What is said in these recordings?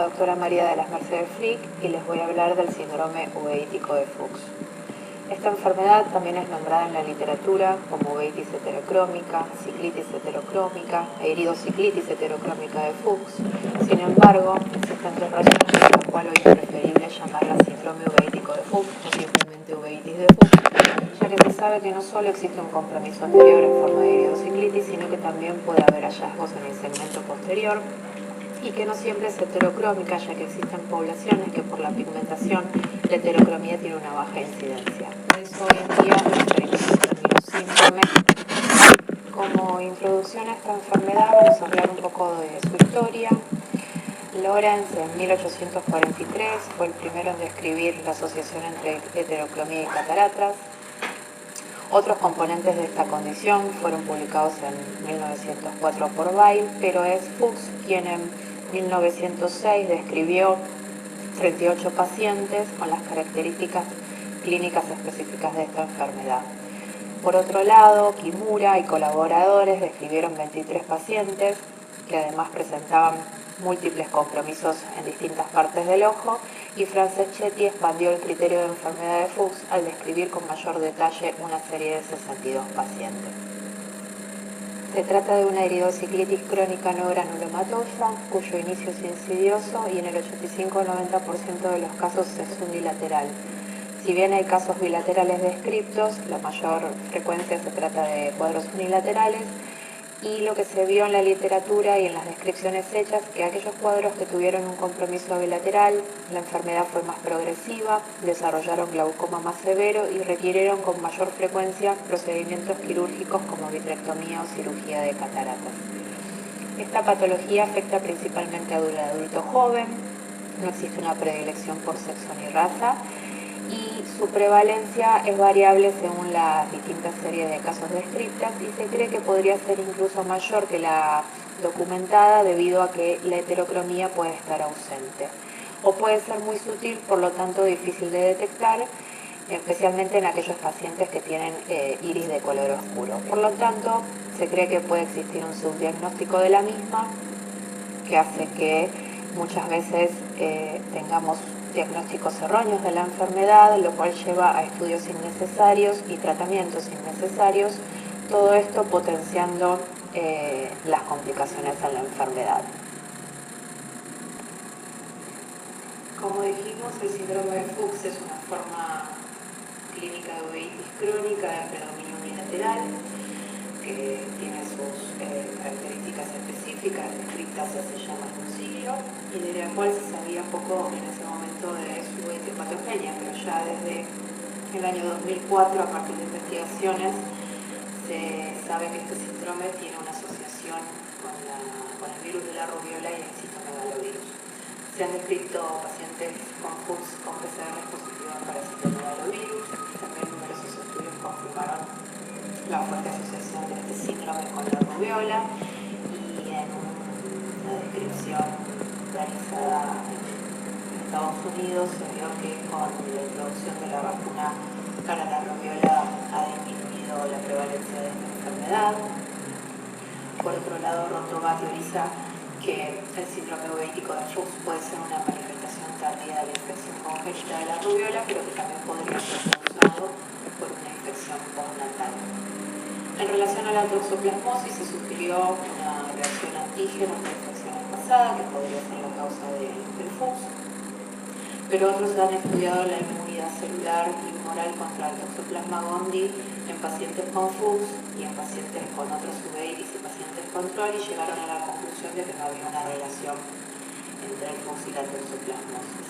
Doctora María de las Mercedes Frick y les voy a hablar del síndrome uveítico de Fuchs. Esta enfermedad también es nombrada en la literatura como uveitis heterocrómica, ciclitis heterocrómica e iridociclitis heterocrómica de Fuchs. Sin embargo, existen dos razones por las cuales hoy es preferible llamarla síndrome uveítico de Fuchs o simplemente uveitis de Fuchs, ya que se sabe que no solo existe un compromiso anterior en forma de iridociclitis, sino que también puede haber hallazgos en el segmento posterior y que no siempre es heterocrómica, ya que existen poblaciones que por la pigmentación la heterocromía tiene una baja incidencia. Por eso hoy en día referimos al término síndrome. Como introducción a esta enfermedad vamos a hablar un poco de su historia. Lorenz en 1843 fue el primero en describir la asociación entre heterocromía y cataratas. Otros componentes de esta condición fueron publicados en 1904 por Weil, pero es Fuchs quien en 1906 describió 38 pacientes con las características clínicas específicas de esta enfermedad. Por otro lado, Kimura y colaboradores describieron 23 pacientes que además presentaban múltiples compromisos en distintas partes del ojo, y Franceschetti expandió el criterio de enfermedad de Fuchs al describir con mayor detalle una serie de 62 pacientes. Se trata de una iridociclitis crónica no granulomatosa, cuyo inicio es insidioso y en el 85-90% de los casos es unilateral. Si bien hay casos bilaterales descriptos, la mayor frecuencia se trata de cuadros unilaterales, y lo que se vio en la literatura y en las descripciones hechas, que aquellos cuadros que tuvieron un compromiso bilateral, la enfermedad fue más progresiva, desarrollaron glaucoma más severo y requirieron con mayor frecuencia procedimientos quirúrgicos como vitrectomía o cirugía de cataratas. Esta patología afecta principalmente al adulto joven, no existe una predilección por sexo ni raza, y su prevalencia es variable según las distintas series de casos descritas, y se cree que podría ser incluso mayor que la documentada debido a que la heterocromía puede estar ausente o puede ser muy sutil, por lo tanto difícil de detectar, especialmente en aquellos pacientes que tienen iris de color oscuro. Por lo tanto, se cree que puede existir un subdiagnóstico de la misma que hace que muchas veces tengamos diagnósticos erróneos de la enfermedad, lo cual lleva a estudios innecesarios y tratamientos innecesarios, todo esto potenciando las complicaciones en la enfermedad. Como dijimos, el síndrome de Fuchs es una forma clínica de uveitis crónica de predominio unilateral, que tiene sus características específicas descritas hace ya más de un siglo, y de la cual se sabía poco en ese momento de su etiopatogenia, pero ya desde el año 2004, a partir de investigaciones, se sabe que este síndrome tiene una asociación con el virus de la rubiola y el citomegalovirus. Se han descrito pacientes con Fuchs con PCR positivos para citomegalovirus, y también numerosos estudios confirmaron la fuerte asociación de este síndrome con la rubiola, y en una descripción realizada en Estados Unidos se vio que con la introducción de la vacuna para la rubiola ha disminuido la prevalencia de esta enfermedad. Por otro lado, Rotova teoriza que el síndrome uveítico de Fuchs puede ser una manifestación tardía de la infección congénita de la rubiola, pero que también podría ser causado por una infección postnatal. En relación a la toxoplasmosis, se sugirió una reacción antígena en infecciones pasadas que podría ser la causa del Fuchs, pero otros han estudiado la inmunidad celular y humoral contra el Toxoplasma gondii en pacientes con Fuchs y en pacientes con otros uveitis y pacientes control, y llegaron a la conclusión de que no había una relación entre el Fuchs y la toxoplasmosis.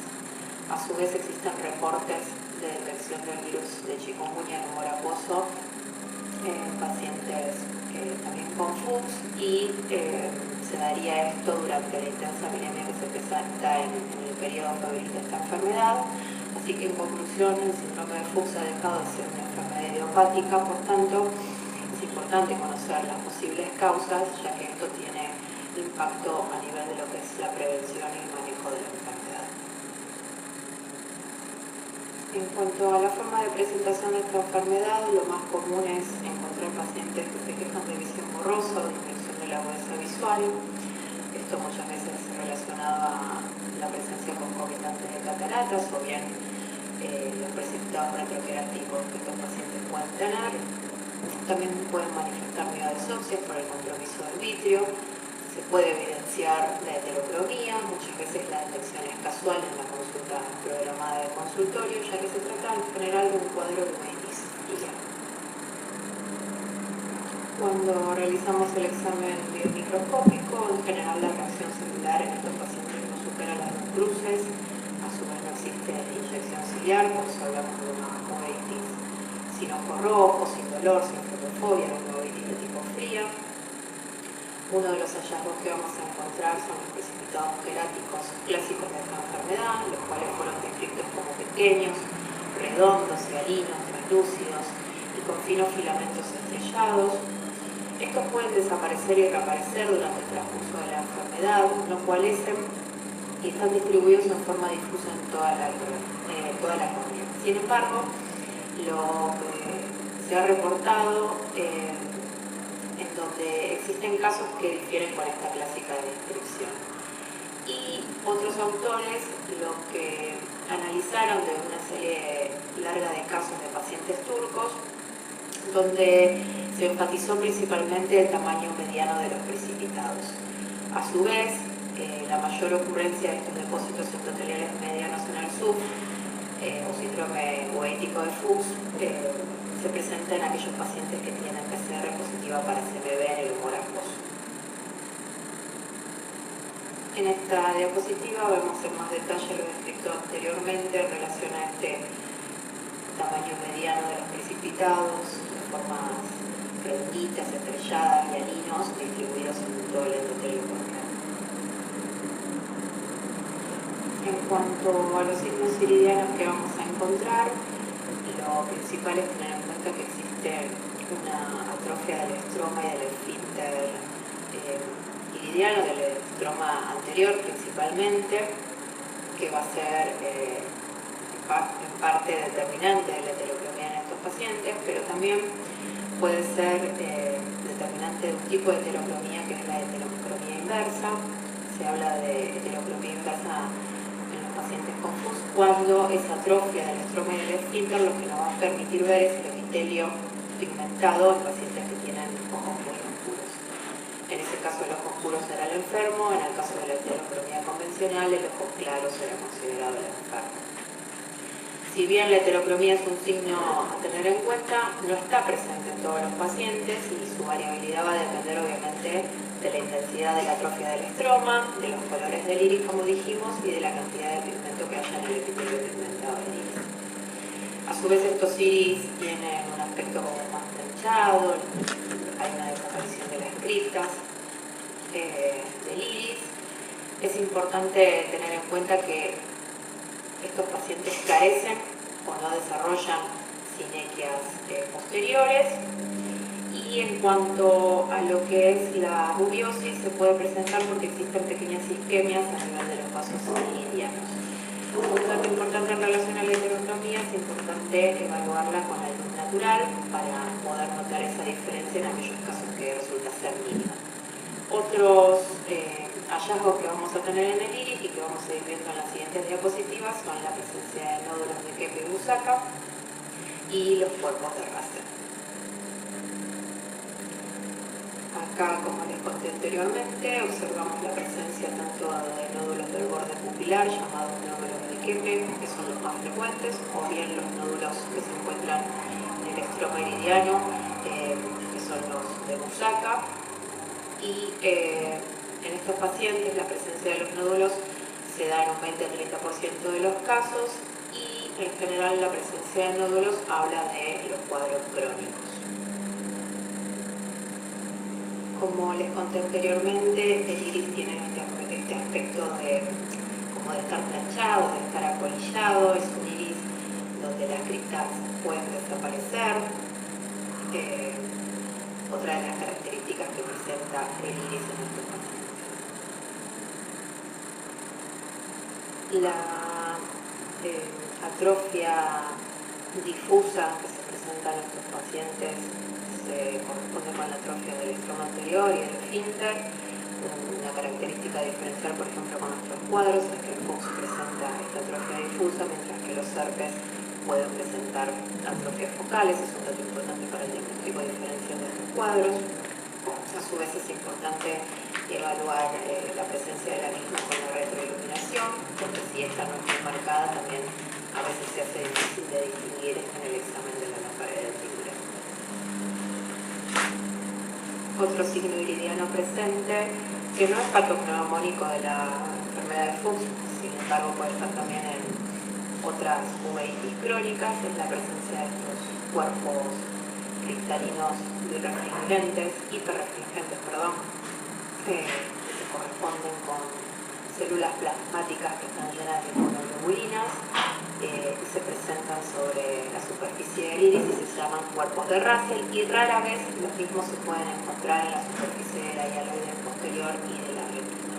A su vez, existen reportes de detección del virus de chikungunya en humor acuoso en pacientes también con Fuchs, y se daría esto durante la intensa anemia que se presenta en el periodo febril de esta enfermedad. Así que en conclusión, el síndrome de Fuchs ha dejado de ser una enfermedad idiopática, por tanto es importante conocer las posibles causas, ya que esto tiene impacto a nivel de lo que es la prevención y el manejo de la enfermedad. En cuanto a la forma de presentación de esta enfermedad, lo más común es encontrar pacientes que se quejan de visión borrosa o de disminución de la agudeza visual. Esto muchas veces es relacionado a la cataratas o bien los precipitados retroqueráticos que estos pacientes pueden tener. También pueden manifestar miodes óseas por el compromiso del vitrio. Se puede evidenciar la heterocromía, muchas veces la detección es casual en la consulta programada de consultorio, ya que se trata en general de un cuadro de uveitis fría. Cuando realizamos el examen biomicroscópico, en general la reacción celular en estos pacientes no supera las 2 cruces, a su vez no existe inyección ciliar, por eso hablamos de una uveitis sin ojo rojo, sin dolor, sin fotofobia, una uveitis de tipo fría. Uno de los hallazgos que vamos a encontrar son los precipitados queráticos clásicos de esta enfermedad, los cuales fueron descritos como pequeños, redondos, hialinos, translúcidos y con finos filamentos estrellados. Estos pueden desaparecer y reaparecer durante el transcurso de la enfermedad, no cualecen y están distribuidos en forma difusa en toda la córnea. Sin embargo, lo que se ha reportado en donde existen casos que difieren con esta clásica descripción. Y otros autores lo que analizaron de una serie larga de casos de pacientes turcos, donde se enfatizó principalmente el tamaño mediano de los precipitados. A su vez, la mayor ocurrencia de estos depósitos endoteliales medianos en el SUF o síndrome uveítico de Fuchs se presenta en aquellos pacientes que tienen PCR positiva para CMV en el humor acuoso. En esta diapositiva vemos en más detalle lo descrito anteriormente en relación a este tamaño mediano de los precipitados, de formas redonditas, estrelladas y hialinos distribuidos en todo el endotelio corneal. En cuanto a los signos iridianos que vamos a encontrar, lo principal es tener en cuenta que existe una atrofia del estroma y del esfínter iridiano, del estroma anterior principalmente, que va a ser en parte determinante de la heterocromía en estos pacientes, pero también puede ser determinante de un tipo de heterocromía que es la heterocromía inversa. Se habla de heterocromía inversa en los pacientes con Fuchs cuando esa atrofia del estroma y del esfínter lo que nos va a permitir ver es el epitelio pigmentado en pacientes que tienen ojos muy oscuros. En ese caso el ojo oscuro será el enfermo, en el caso de la heterocromía convencional el ojo claro será considerado el enfermo. Si bien la heterocromía es un signo a tener en cuenta, no está presente en todos los pacientes y su variabilidad va a depender obviamente de la intensidad de la atrofia del estroma, de los colores del iris como dijimos y de la cantidad de pigmento que haya en el epitelio pigmentado del iris. A su vez estos iris tienen un aspecto como más planchado, hay una desaparición de las criptas del iris. Es importante tener en cuenta que estos pacientes carecen o no desarrollan sinequias posteriores. Y en cuanto a lo que es la rubiosis, se puede presentar porque existen pequeñas isquemias a nivel de los vasos iridianos. Un dato importante en relación a la heterocromía es importante evaluarla con la luz natural para poder notar esa diferencia en aquellos casos que resulta ser mínima. Otros hallazgos que vamos a tener en el iris y que vamos a ir viendo en las siguientes diapositivas son la presencia de nódulos de Keppe y Busacca y los cuerpos de Russell. Acá, como les conté anteriormente, observamos la presencia tanto de nódulos del borde pupilar, llamados nódulos de Keppe, que son los más frecuentes, o bien los nódulos que se encuentran en el estroma iridiano, que son los de Busacca. Y en estos pacientes la presencia de los nódulos se da en un 20-30% de los casos y en general la presencia de nódulos habla de los cuadros crónicos. Como les conté anteriormente, el iris tiene este aspecto como de estar planchado, de estar acolillado, es un iris donde las criptas pueden desaparecer. Otra de las características que presenta el iris en estos pacientes. La atrofia difusa que se presenta en estos pacientes se corresponde con la atrofia del estroma anterior y el esfínter. Una característica diferencial, por ejemplo, con nuestros cuadros es que el Fuchs presenta esta atrofia difusa, mientras que los herpes pueden presentar atrofias focales. Es un dato importante para el diagnóstico diferencial de estos cuadros. A su vez es importante evaluar la presencia de la misma con la retroiluminación, porque si esta no es muy marcada, también a veces se hace difícil de distinguir en el examen de la lámpara de dentífrico. Otro signo iridiano presente, que no es patognomónico de la enfermedad de Fuchs, sin embargo puede estar también en otras uveitis crónicas, es la presencia de estos cuerpos cristalinos hiperrefringentes, que se corresponden con células plasmáticas que están llenas de inmunoglobulinas y se presentan sobre la superficie del iris y se llaman cuerpos de Russell, y rara vez los mismos se pueden encontrar en la superficie de la hialoide posterior y de la retina.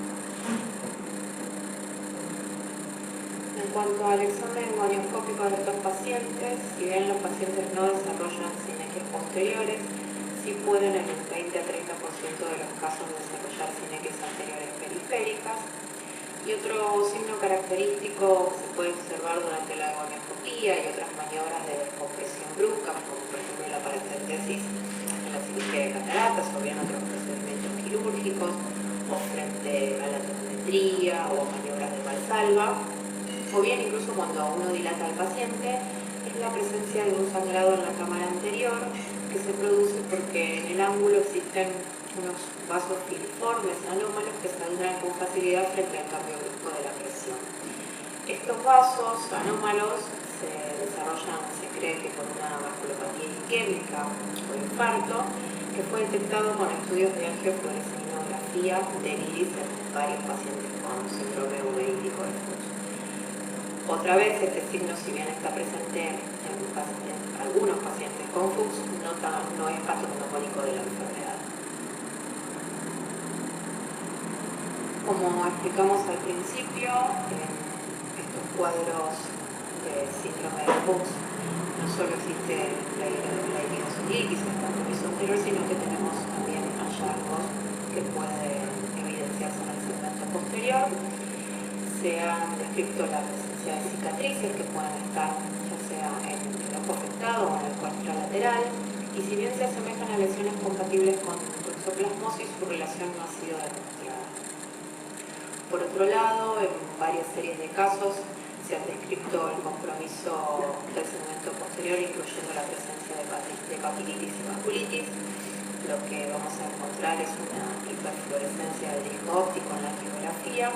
En cuanto al examen gonioscópico de estos pacientes, si bien los pacientes no desarrollan sinequias posteriores, sí pueden en el 20 a 30% de los casos desarrollar sinequias anteriores periféricas. Y otro signo característico que se puede observar durante la gonioscopía y otras maniobras de descompresión brusca, como por ejemplo la paracentesis en la cirugía de cataratas o bien otros procedimientos quirúrgicos, o frente a la tonometría o maniobras de Valsalva, o bien incluso cuando uno dilata al paciente, es la presencia de un sangrado en la cámara anterior que se produce porque en el ángulo existen unos vasos filiformes anómalos que saldrán con facilidad frente al cambio brusco de la presión. Estos vasos anómalos se desarrollan, se cree que por una vasculopatía isquémica o infarto, que fue detectado con estudios de angiofluorescein del iris en varios pacientes con síndrome uveítico de Fuchs. Otra vez, este signo, si bien está presente en algunos pacientes con Fuchs, no es patognomónico de la enfermedad. Como explicamos al principio, en estos cuadros de síndrome de Fuchs no solo existe la iridocilitis en el compromiso anterior, sino que tenemos también hallazgos que pueden evidenciarse en el segmento posterior. Se han descrito la presencia de cicatrices que pueden estar ya sea en el ojo afectado o en el contralateral, y si bien se asemejan a lesiones compatibles con toxoplasmosis, su relación no ha sido demostrada. Por otro lado, en varias series de casos se ha descrito el compromiso del segmento posterior, incluyendo la presencia de papilitis y vasculitis. Lo que vamos a encontrar es una hiperfluorescencia del disco óptico en la angiografía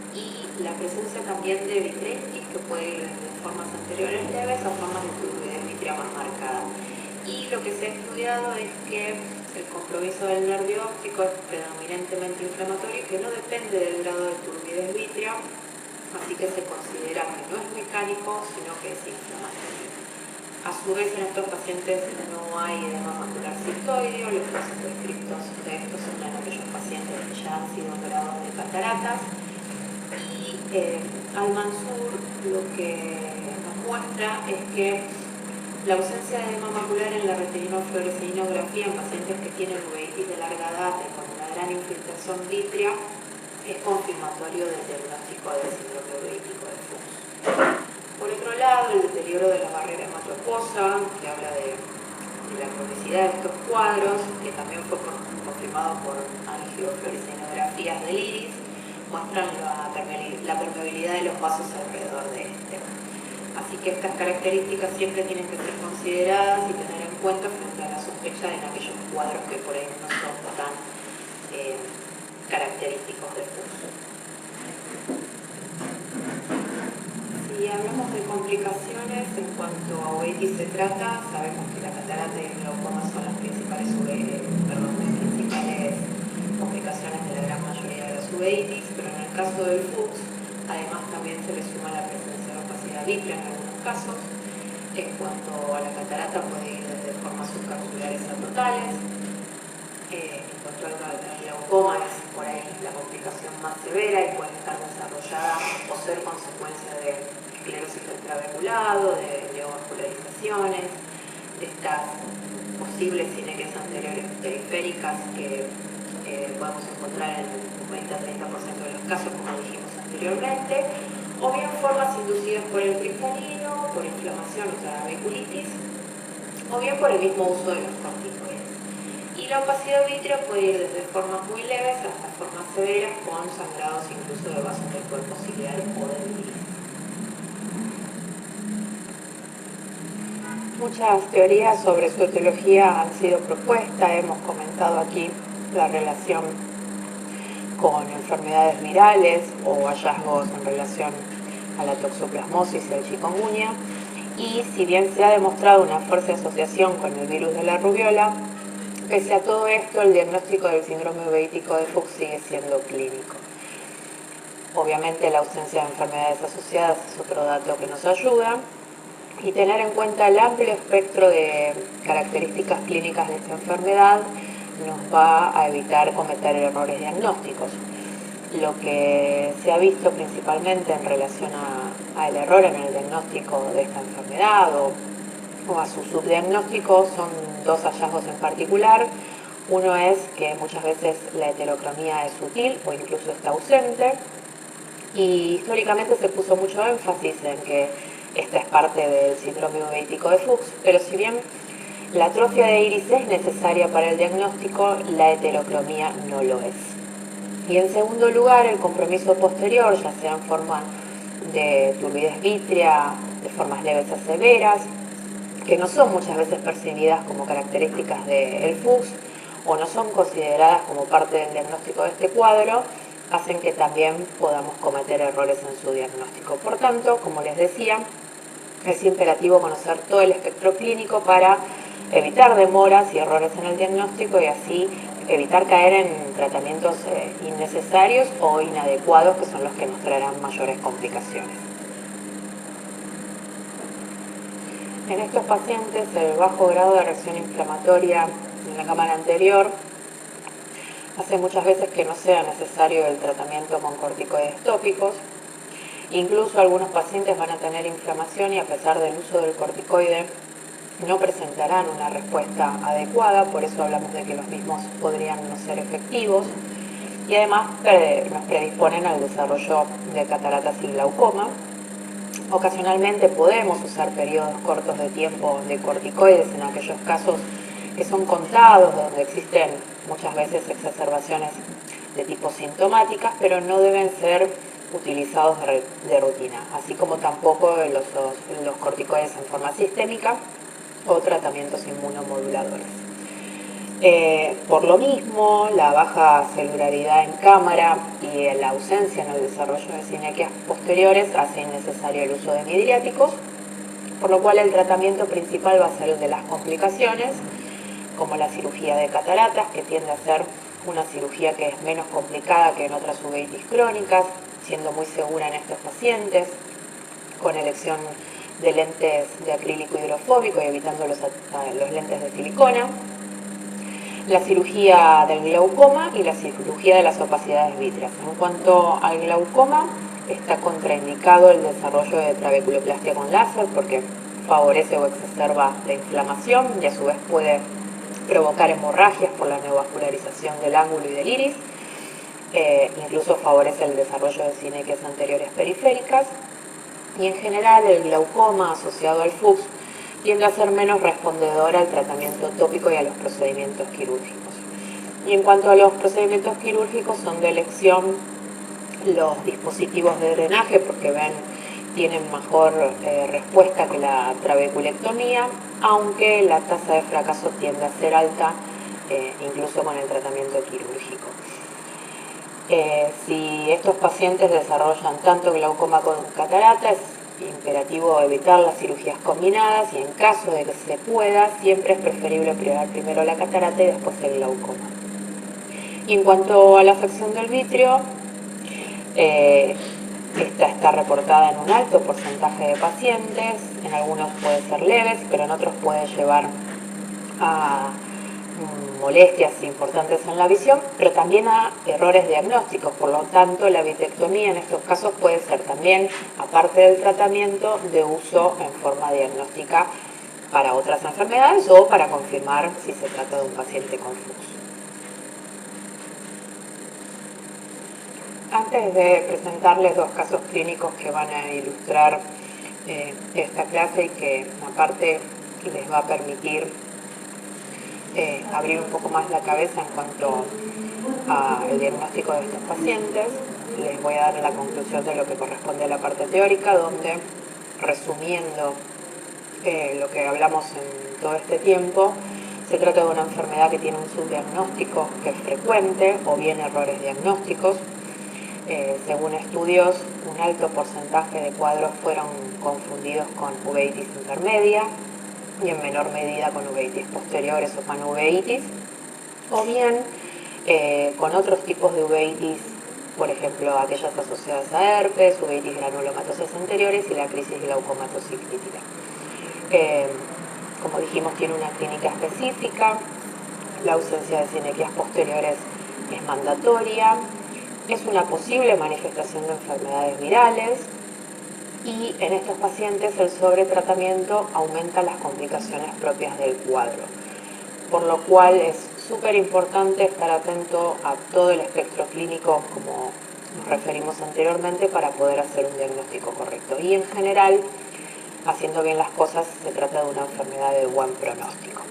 y la presencia también de vitreitis, que puede ir de formas anteriores leves a formas de turbidez vitrea más marcada. Y lo que se ha estudiado es que el compromiso del nervio óptico es predominantemente inflamatorio y que no depende del grado de turbidez vitrea, así que se considera que no es mecánico, sino que es inflamatorio. A su vez, en estos pacientes no hay edema macular citoideo. Los casos descritos de estos son en aquellos pacientes que ya han sido operados de cataratas. Y Al-Mansur lo que nos muestra es que la ausencia de edema macular en la retinofluoresceinografía en pacientes que tienen uveitis de larga data y con una gran infiltración vitrea es confirmatorio del diagnóstico del síndrome uveítico de Fuchs. Por otro lado, el deterioro de la barrera hematoacuosa, que habla de la cronicidad de estos cuadros, que también fue confirmado por angiofluoresceinografías del iris, muestran la permeabilidad de los vasos alrededor de este. Así que estas características siempre tienen que ser consideradas y tener en cuenta frente a la sospecha en aquellos cuadros que por ahí no son tan característicos de Fuchs. Si hablamos de complicaciones, en cuanto a uveitis se trata, sabemos que la catarata y el glaucoma son las principales complicaciones de la gran mayoría de las uveitis, pero en el caso del Fuchs, además también se le suma la presencia de opacidad vitrea en algunos casos. En cuanto a la catarata, puede ir desde formas subcapsulares a totales. En cuanto al glaucoma, es por ahí la complicación más severa y puede estar desarrollada o ser consecuencia de esclerosis del trabeculado, de neovascularizaciones, de estas posibles sinequias anteriores periféricas que podemos encontrar en un 20 a 30% de los casos, como dijimos anteriormente, o bien formas inducidas por el cristalino, por inflamación o trabeculitis, o bien por el mismo uso de los corticoides. Y la opacidad vítreo puede ir desde formas muy leves hasta formas severas con sangrados incluso de vasos del cuerpo ciliar o del iris. Muchas teorías sobre su etiología han sido propuestas, hemos comentado aquí la relación con enfermedades virales o hallazgos en relación a la toxoplasmosis y el chikungunya, y si bien se ha demostrado una fuerte asociación con el virus de la rubiola, pese a todo esto el diagnóstico del síndrome uveítico de Fuchs sigue siendo clínico. Obviamente la ausencia de enfermedades asociadas es otro dato que nos ayuda, y tener en cuenta el amplio espectro de características clínicas de esta enfermedad nos va a evitar cometer errores diagnósticos. Lo que se ha visto principalmente en relación al error en el diagnóstico de esta enfermedad o a su subdiagnóstico son dos hallazgos en particular. Uno es que muchas veces la heterocromía es sutil o incluso está ausente, y históricamente se puso mucho énfasis en que esta es parte del síndrome uveítico de Fuchs, pero si bien la atrofia de iris es necesaria para el diagnóstico, la heterocromía no lo es. Y en segundo lugar, el compromiso posterior, ya sea en forma de turbidez vítrea, de formas leves a severas, que no son muchas veces percibidas como características del Fuchs o no son consideradas como parte del diagnóstico de este cuadro, hacen que también podamos cometer errores en su diagnóstico. Por tanto, como les decía, es imperativo conocer todo el espectro clínico para evitar demoras y errores en el diagnóstico y así evitar caer en tratamientos innecesarios o inadecuados, que son los que nos traerán mayores complicaciones. En estos pacientes, el bajo grado de reacción inflamatoria en la cámara anterior hace muchas veces que no sea necesario el tratamiento con corticoides tópicos. Incluso algunos pacientes van a tener inflamación y a pesar del uso del corticoide no presentarán una respuesta adecuada, por eso hablamos de que los mismos podrían no ser efectivos, y además nos predisponen al desarrollo de cataratas y glaucoma. Ocasionalmente podemos usar periodos cortos de tiempo de corticoides en aquellos casos que son contados, donde existen muchas veces exacerbaciones de tipo sintomáticas, pero no deben ser utilizados de rutina, así como tampoco los corticoides en forma sistémica o tratamientos inmunomoduladores. Por lo mismo, la baja celularidad en cámara y la ausencia en el desarrollo de sinequias posteriores hace innecesario el uso de midriáticos, por lo cual el tratamiento principal va a ser el de las complicaciones, como la cirugía de cataratas, que tiende a ser una cirugía que es menos complicada que en otras uveitis crónicas, siendo muy segura en estos pacientes, con elección de lentes de acrílico hidrofóbico y evitando los lentes de silicona, la cirugía del glaucoma y la cirugía de las opacidades vítreas. En cuanto al glaucoma, está contraindicado el desarrollo de trabeculoplastia con láser porque favorece o exacerba la inflamación y a su vez puede provocar hemorragias por la neovascularización del ángulo y del iris, incluso favorece el desarrollo de sinequias anteriores periféricas, y en general el glaucoma asociado al Fuchs tiende a ser menos respondedor al tratamiento tópico y a los procedimientos quirúrgicos. Y en cuanto a los procedimientos quirúrgicos, son de elección los dispositivos de drenaje porque tienen mejor respuesta que la trabeculectomía, aunque la tasa de fracaso tiende a ser alta, incluso con el tratamiento quirúrgico. Si estos pacientes desarrollan tanto glaucoma como catarata, es imperativo evitar las cirugías combinadas y en caso de que se pueda, siempre es preferible operar primero la catarata y después el glaucoma. Y en cuanto a la afección del vitrio, esta está reportada en un alto porcentaje de pacientes, en algunos puede ser leves, pero en otros puede llevar a molestias importantes en la visión, pero también a errores diagnósticos. Por lo tanto, la vitrectomía en estos casos puede ser también, aparte del tratamiento, de uso en forma diagnóstica para otras enfermedades o para confirmar si se trata de un paciente con Fuchs. Antes de presentarles dos casos clínicos que van a ilustrar esta clase y que aparte les va a permitir abrir un poco más la cabeza en cuanto al diagnóstico de estos pacientes, les voy a dar la conclusión de lo que corresponde a la parte teórica, donde, resumiendo lo que hablamos en todo este tiempo, se trata de una enfermedad que tiene un subdiagnóstico que es frecuente o bien errores diagnósticos. Según estudios, un alto porcentaje de cuadros fueron confundidos con uveitis intermedia y en menor medida con uveitis posteriores o panuveitis, o bien con otros tipos de uveitis, por ejemplo, aquellas asociadas a herpes, uveitis granulomatosas anteriores y la crisis glaucomatociclítica. Como dijimos, tiene una clínica específica, la ausencia de sinequias posteriores es mandatoria, es una posible manifestación de enfermedades virales y en estos pacientes el sobretratamiento aumenta las complicaciones propias del cuadro, por lo cual es súper importante estar atento a todo el espectro clínico, como nos referimos anteriormente, para poder hacer un diagnóstico correcto. Y en general, haciendo bien las cosas, se trata de una enfermedad de buen pronóstico.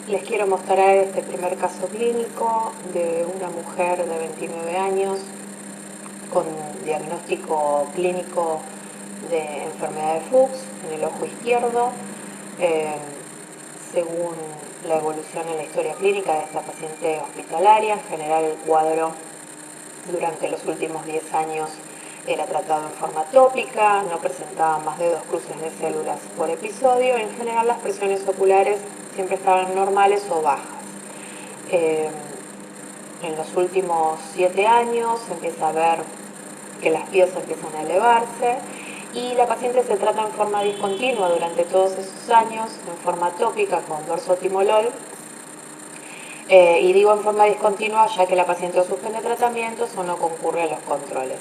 Les quiero mostrar este primer caso clínico de una mujer de 29 años con diagnóstico clínico de enfermedad de Fuchs en el ojo izquierdo. Según la evolución en la historia clínica de esta paciente hospitalaria, en general el cuadro durante los últimos 10 años era tratado en forma tópica, no presentaba más de 2 cruces de células por episodio. En general las presiones oculares siempre estaban normales o bajas. En los últimos 7 años se empieza a ver que las pías empiezan a elevarse y la paciente se trata en forma discontinua durante todos esos años, en forma tópica con dorsotimolol. Y digo en forma discontinua ya que la paciente o suspende tratamientos o no concurre a los controles.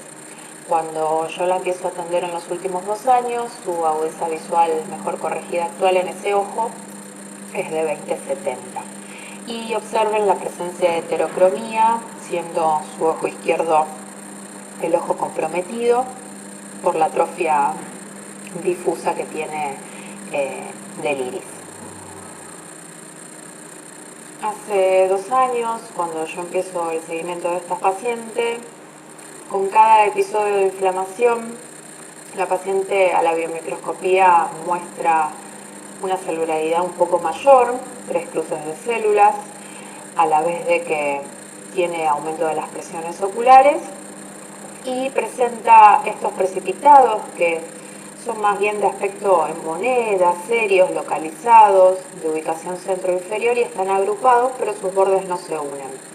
Cuando yo la empiezo a atender en los últimos 2 años, su agudeza visual mejor corregida actual en ese ojo es de 20/70. Y observen la presencia de heterocromía, siendo su ojo izquierdo el ojo comprometido por la atrofia difusa que tiene del iris. Hace 2 años, cuando yo empiezo el seguimiento de esta paciente, con cada episodio de inflamación, la paciente a la biomicroscopía muestra una celularidad un poco mayor, 3 cruces de células, a la vez de que tiene aumento de las presiones oculares y presenta estos precipitados que son más bien de aspecto en moneda, serios, localizados, de ubicación centro-inferior y están agrupados, pero sus bordes no se unen.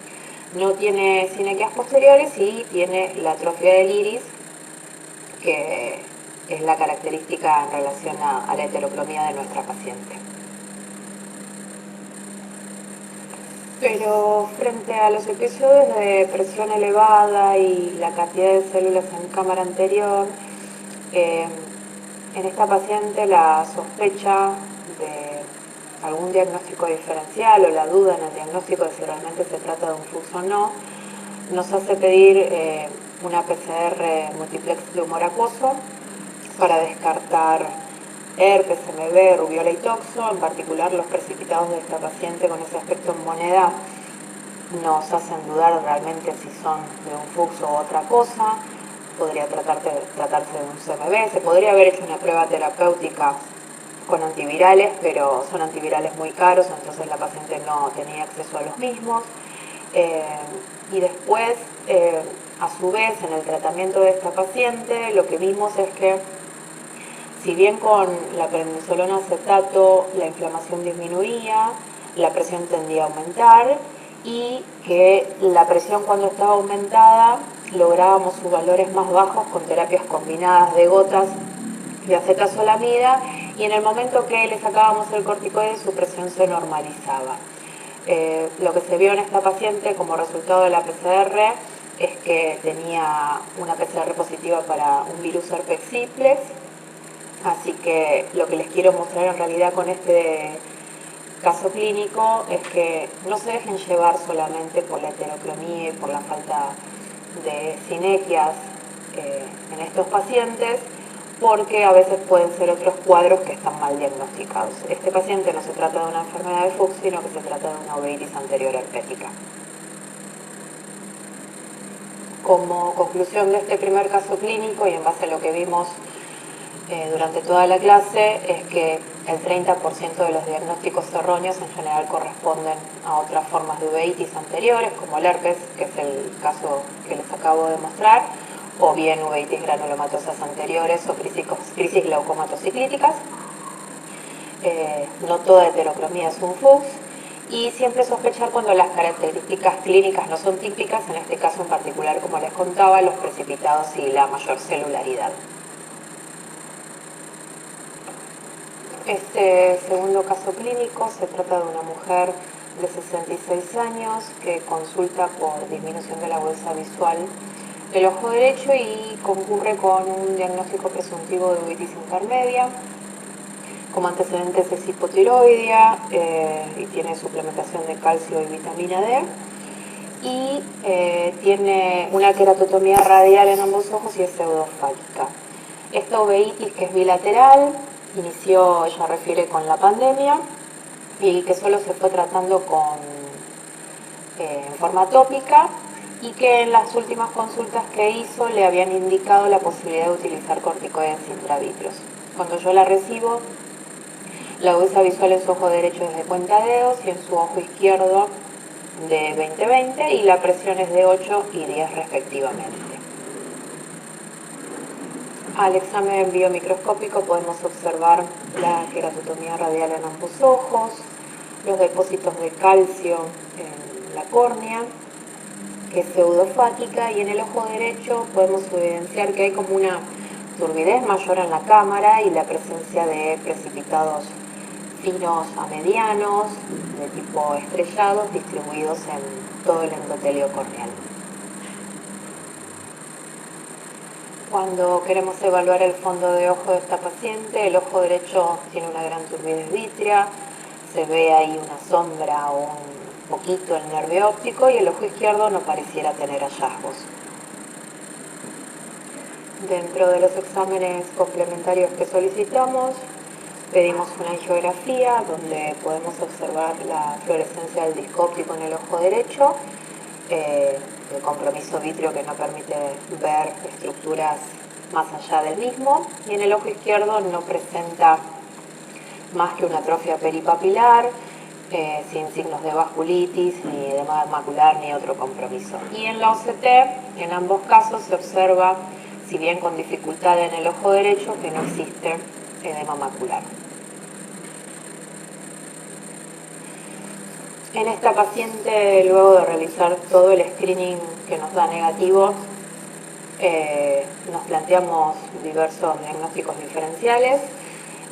No tiene sinequias posteriores y tiene la atrofia del iris, que es la característica en relación a la heterocromía de nuestra paciente. Pero frente a los episodios de presión elevada y la cantidad de células en cámara anterior, en esta paciente la sospecha de algún diagnóstico diferencial o la duda en el diagnóstico de si realmente se trata de un Fuchs o no, nos hace pedir una PCR multiplex de humor acuoso para descartar herpes, MB, rubiola y toxo. En particular, los precipitados de esta paciente con ese aspecto en moneda nos hacen dudar realmente si son de un Fuchs o otra cosa. Podría tratarse de un CMV. Se podría haber hecho una prueba terapéutica con antivirales, pero son antivirales muy caros, entonces la paciente no tenía acceso a los mismos. Y después, a su vez, en el tratamiento de esta paciente, lo que vimos es que si bien con la prednisolona acetato la inflamación disminuía, la presión tendía a aumentar y que la presión cuando estaba aumentada lográbamos sus valores más bajos con terapias combinadas de gotas de acetazolamida y en el momento que le sacábamos el corticoide su presión se normalizaba. Lo que se vio en esta paciente como resultado de la PCR es que tenía una PCR positiva para un virus herpes simplex, así que lo que les quiero mostrar en realidad con este caso clínico es que no se dejen llevar solamente por la heterocromía y por la falta de sinequias en estos pacientes, porque a veces pueden ser otros cuadros que están mal diagnosticados. Este paciente no se trata de una enfermedad de Fuchs, sino que se trata de una uveitis anterior herpética. Como conclusión de este primer caso clínico y en base a lo que vimos durante toda la clase, es que el 30% de los diagnósticos erróneos en general corresponden a otras formas de uveitis anteriores, como el herpes, que es el caso que les acabo de mostrar, o bien uveitis granulomatosas anteriores o crisis glaucomatociclíticas. No toda heterocromía es un Fuchs, y siempre sospechar cuando las características clínicas no son típicas, en este caso en particular, como les contaba, los precipitados y la mayor celularidad. Este segundo caso clínico se trata de una mujer de 66 años que consulta por disminución de la agudeza visual del ojo derecho y concurre con un diagnóstico presuntivo de uveitis intermedia. Como antecedentes es hipotiroidea y tiene suplementación de calcio y vitamina D. Y tiene una queratotomía radial en ambos ojos y es pseudofálica. Esta uveitis, que es bilateral, inició, ella refiere, con la pandemia y que solo se fue tratando en forma tópica, y que en las últimas consultas que hizo le habían indicado la posibilidad de utilizar corticoides intravitreos. Cuando yo la recibo, la agudeza visual en su ojo derecho es de cuentadedos y en su ojo izquierdo de 20/20, y la presión es de 8 y 10 respectivamente. Al examen biomicroscópico podemos observar la queratotomía radial en ambos ojos, los depósitos de calcio en la córnea, que es pseudofática, y en el ojo derecho podemos evidenciar que hay como una turbidez mayor en la cámara y la presencia de precipitados finos a medianos, de tipo estrellados, distribuidos en todo el endotelio corneal. Cuando queremos evaluar el fondo de ojo de esta paciente, el ojo derecho tiene una gran turbidez vítrea, se ve ahí una sombra o un poquito el nervio óptico, y el ojo izquierdo no pareciera tener hallazgos. Dentro de los exámenes complementarios que solicitamos, pedimos una angiografía donde podemos observar la fluorescencia del disco óptico en el ojo derecho, el compromiso vítreo que no permite ver estructuras más allá del mismo, y en el ojo izquierdo no presenta más que una atrofia peripapilar, sin signos de vasculitis, ni edema macular, ni otro compromiso. Y en la OCT, en ambos casos, se observa, si bien con dificultad en el ojo derecho, que no existe edema macular. En esta paciente, luego de realizar todo el screening que nos da negativo, nos planteamos diversos diagnósticos diferenciales,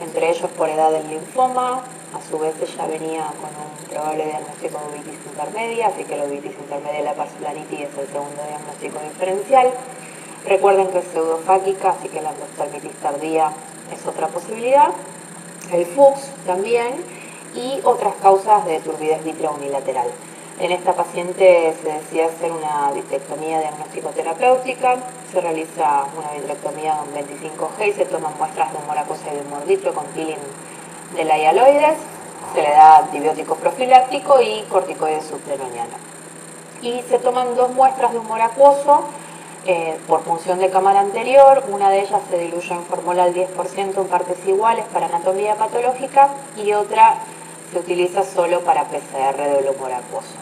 entre ellos por edad del linfoma. A su vez ella venía con un probable diagnóstico de uveitis intermedia, así que la uveitis intermedia de la pars planitis es el segundo diagnóstico diferencial. Recuerden que es pseudofálica, así que la endoftalmitis tardía es otra posibilidad. El Fuchs también, y otras causas de turbidez vítrea unilateral. En esta paciente se decide hacer una vitrectomía diagnóstico-terapéutica, se realiza una vitrectomía con 25G y se toman muestras de humor acuoso y de humor vítreo con peeling de la hialoides, se le da antibiótico profiláctico y corticoides subclenoniana. Y se toman 2 muestras de humor acuoso por punción de cámara anterior. Una de ellas se diluye en formol 10% en partes iguales para anatomía patológica, y otra se utiliza solo para PCR del humor acuoso.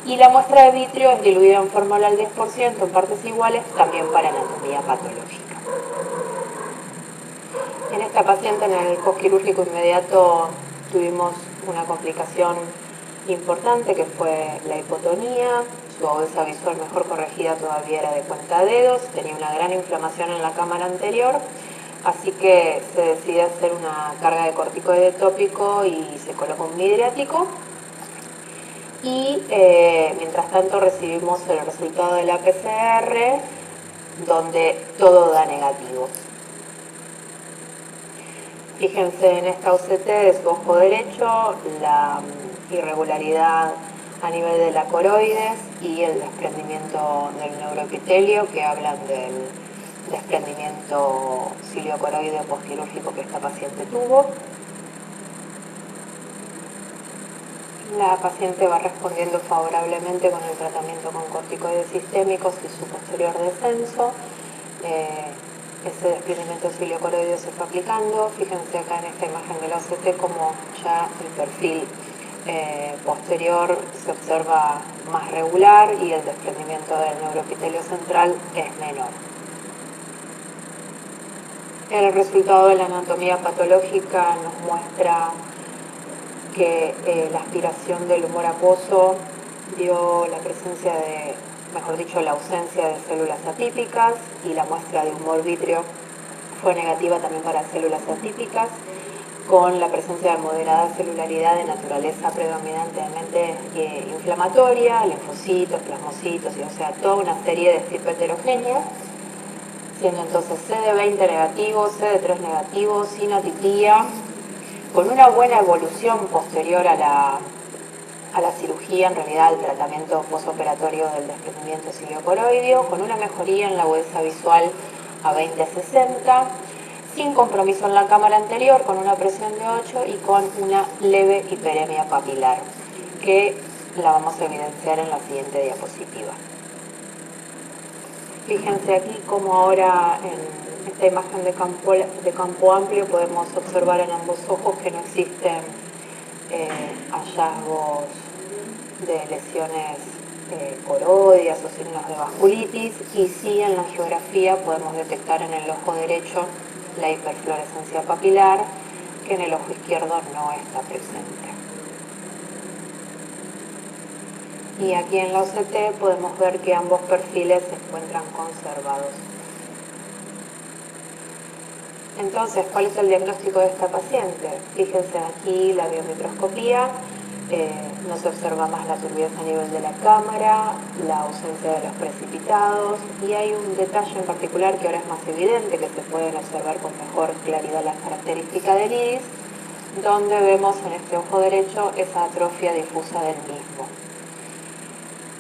Y la muestra de vitrio es diluida en formol 10% en partes iguales, también para anatomía patológica. En esta paciente, en el postquirúrgico inmediato, tuvimos una complicación importante, que fue la hipotonía. Su agudeza visual mejor corregida todavía era de cuentadedos, tenía una gran inflamación en la cámara anterior, así que se decide hacer una carga de corticoide tópico y se coloca un midriático. Y mientras tanto recibimos el resultado de la PCR, donde todo da negativo. Fíjense en esta OCT de su ojo derecho, la irregularidad a nivel de la coroides y el desprendimiento del neuroepitelio, que hablan del desprendimiento ciliocoroide postquirúrgico que esta paciente tuvo. La paciente va respondiendo favorablemente con el tratamiento con corticoides sistémicos y su posterior descenso. Ese desprendimiento ciliocoroide se fue aplicando. Fíjense acá en esta imagen de la OCT como ya el perfil posterior se observa más regular y el desprendimiento del neuroepitelio central es menor. El resultado de la anatomía patológica nos muestra que la aspiración del humor acuoso dio la presencia de, mejor dicho, la ausencia de células atípicas, y la muestra de humor vítreo fue negativa también para células atípicas, con la presencia de moderada celularidad de naturaleza predominantemente inflamatoria, linfocitos, plasmocitos, o sea, toda una serie de estirpe heterogéneas, siendo entonces CD20 negativo, CD3 negativo, sin atipía, con una buena evolución posterior a la cirugía, en realidad al tratamiento posoperatorio del desprendimiento ciliocoroideo, con una mejoría en la agudeza visual a 20-60, sin compromiso en la cámara anterior, con una presión de 8 y con una leve hiperemia papilar, que la vamos a evidenciar en la siguiente diapositiva. Fíjense aquí como ahora en esta imagen de campo amplio podemos observar en ambos ojos que no existen hallazgos de lesiones coroideas o signos de vasculitis, y sí en la angiografía podemos detectar en el ojo derecho la hiperfluorescencia papilar, que en el ojo izquierdo no está presente. Y aquí en la OCT podemos ver que ambos perfiles se encuentran conservados. Entonces, ¿cuál es el diagnóstico de esta paciente? Fíjense aquí la biomicroscopía, no se observa más la turbidez a nivel de la cámara, la ausencia de los precipitados, y hay un detalle en particular que ahora es más evidente, que se pueden observar con mejor claridad las características del iris, donde vemos en este ojo derecho esa atrofia difusa del mismo.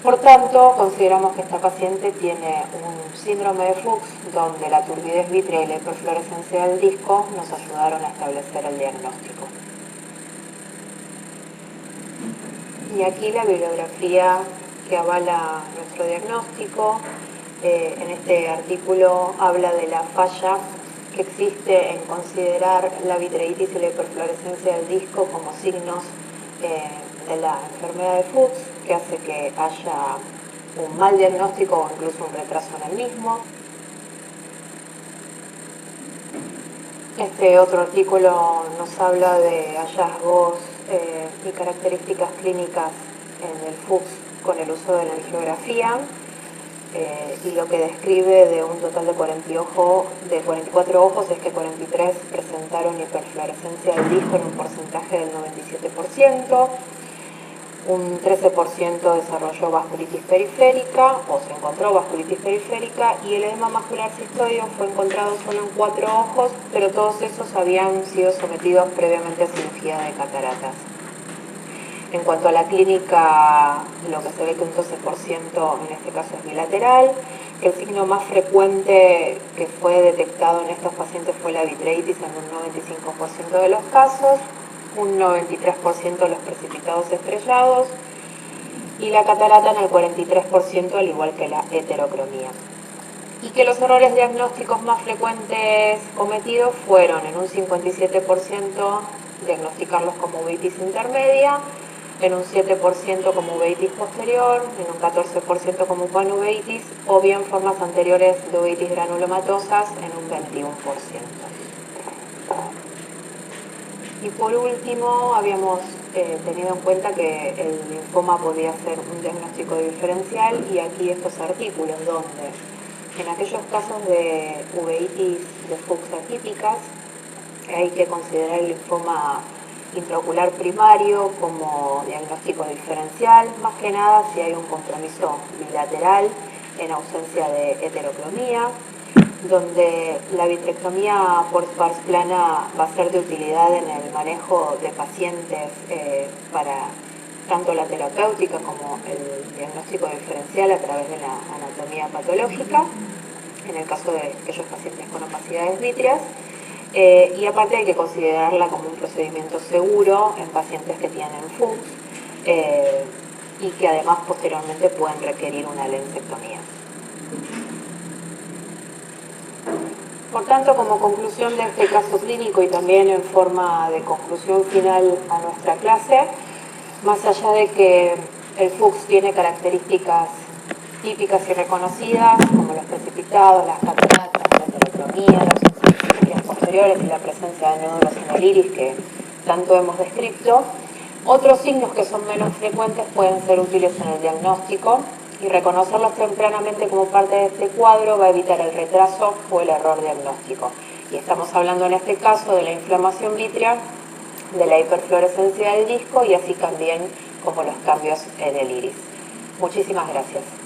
Por tanto, consideramos que esta paciente tiene un síndrome de Fuchs, donde la turbidez vítrea y la hiperfluorescencia del disco nos ayudaron a establecer el diagnóstico. Y aquí la bibliografía que avala nuestro diagnóstico. En este artículo habla de la falla que existe en considerar la vitreitis y la hiperfluorescencia del disco como signos de la enfermedad de Fuchs, que hace que haya un mal diagnóstico o incluso un retraso en el mismo. Este otro artículo nos habla de hallazgos y características clínicas en el Fuchs con el uso de la angiografía, y lo que describe de un total de 44 ojos es que 43 presentaron hiperfluorescencia del disco en un porcentaje del 97%, un 13% desarrolló vasculitis periférica o se encontró vasculitis periférica, y el edema macular cistoideo fue encontrado solo en 4 ojos, pero todos esos habían sido sometidos previamente a cirugía de cataratas. En cuanto a la clínica, lo que se ve que un 12% en este caso es bilateral, que el signo más frecuente que fue detectado en estos pacientes fue la vitreitis en un 95% de los casos, un 93% de los precipitados estrellados, y la catarata en el 43%, al igual que la heterocromía. Y que los errores diagnósticos más frecuentes cometidos fueron en un 57% diagnosticarlos como uveitis intermedia, en un 7% como uveitis posterior, en un 14% como panuveitis, o bien formas anteriores de uveitis granulomatosas en un 21%. Y por último, habíamos tenido en cuenta que el linfoma podía ser un diagnóstico diferencial, y aquí estos artículos donde en aquellos casos de uveitis de Fuchs atípicas hay que considerar el linfoma intraocular primario como diagnóstico diferencial, más que nada si hay un compromiso bilateral en ausencia de heterocromía. donde la vitrectomía por pars plana va a ser de utilidad en el manejo de pacientes para tanto la terapéutica como el diagnóstico diferencial a través de la anatomía patológica, en el caso de aquellos pacientes con opacidades vítreas, y aparte hay que considerarla como un procedimiento seguro en pacientes que tienen FUX y que además posteriormente pueden requerir una lensectomía. Por tanto, como conclusión de este caso clínico y también en forma de conclusión final a nuestra clase, más allá de que el FUX tiene características típicas y reconocidas, como los precipitados, las cataratas, la heterocromía, las ausencias posteriores y la presencia de nódulos en el iris que tanto hemos descrito, otros signos que son menos frecuentes pueden ser útiles en el diagnóstico y reconocerlos tempranamente como parte de este cuadro va a evitar el retraso o el error diagnóstico. Y estamos hablando en este caso de la inflamación vítrea, de la hiperfluorescencia del disco y así también como los cambios en el iris. Muchísimas gracias.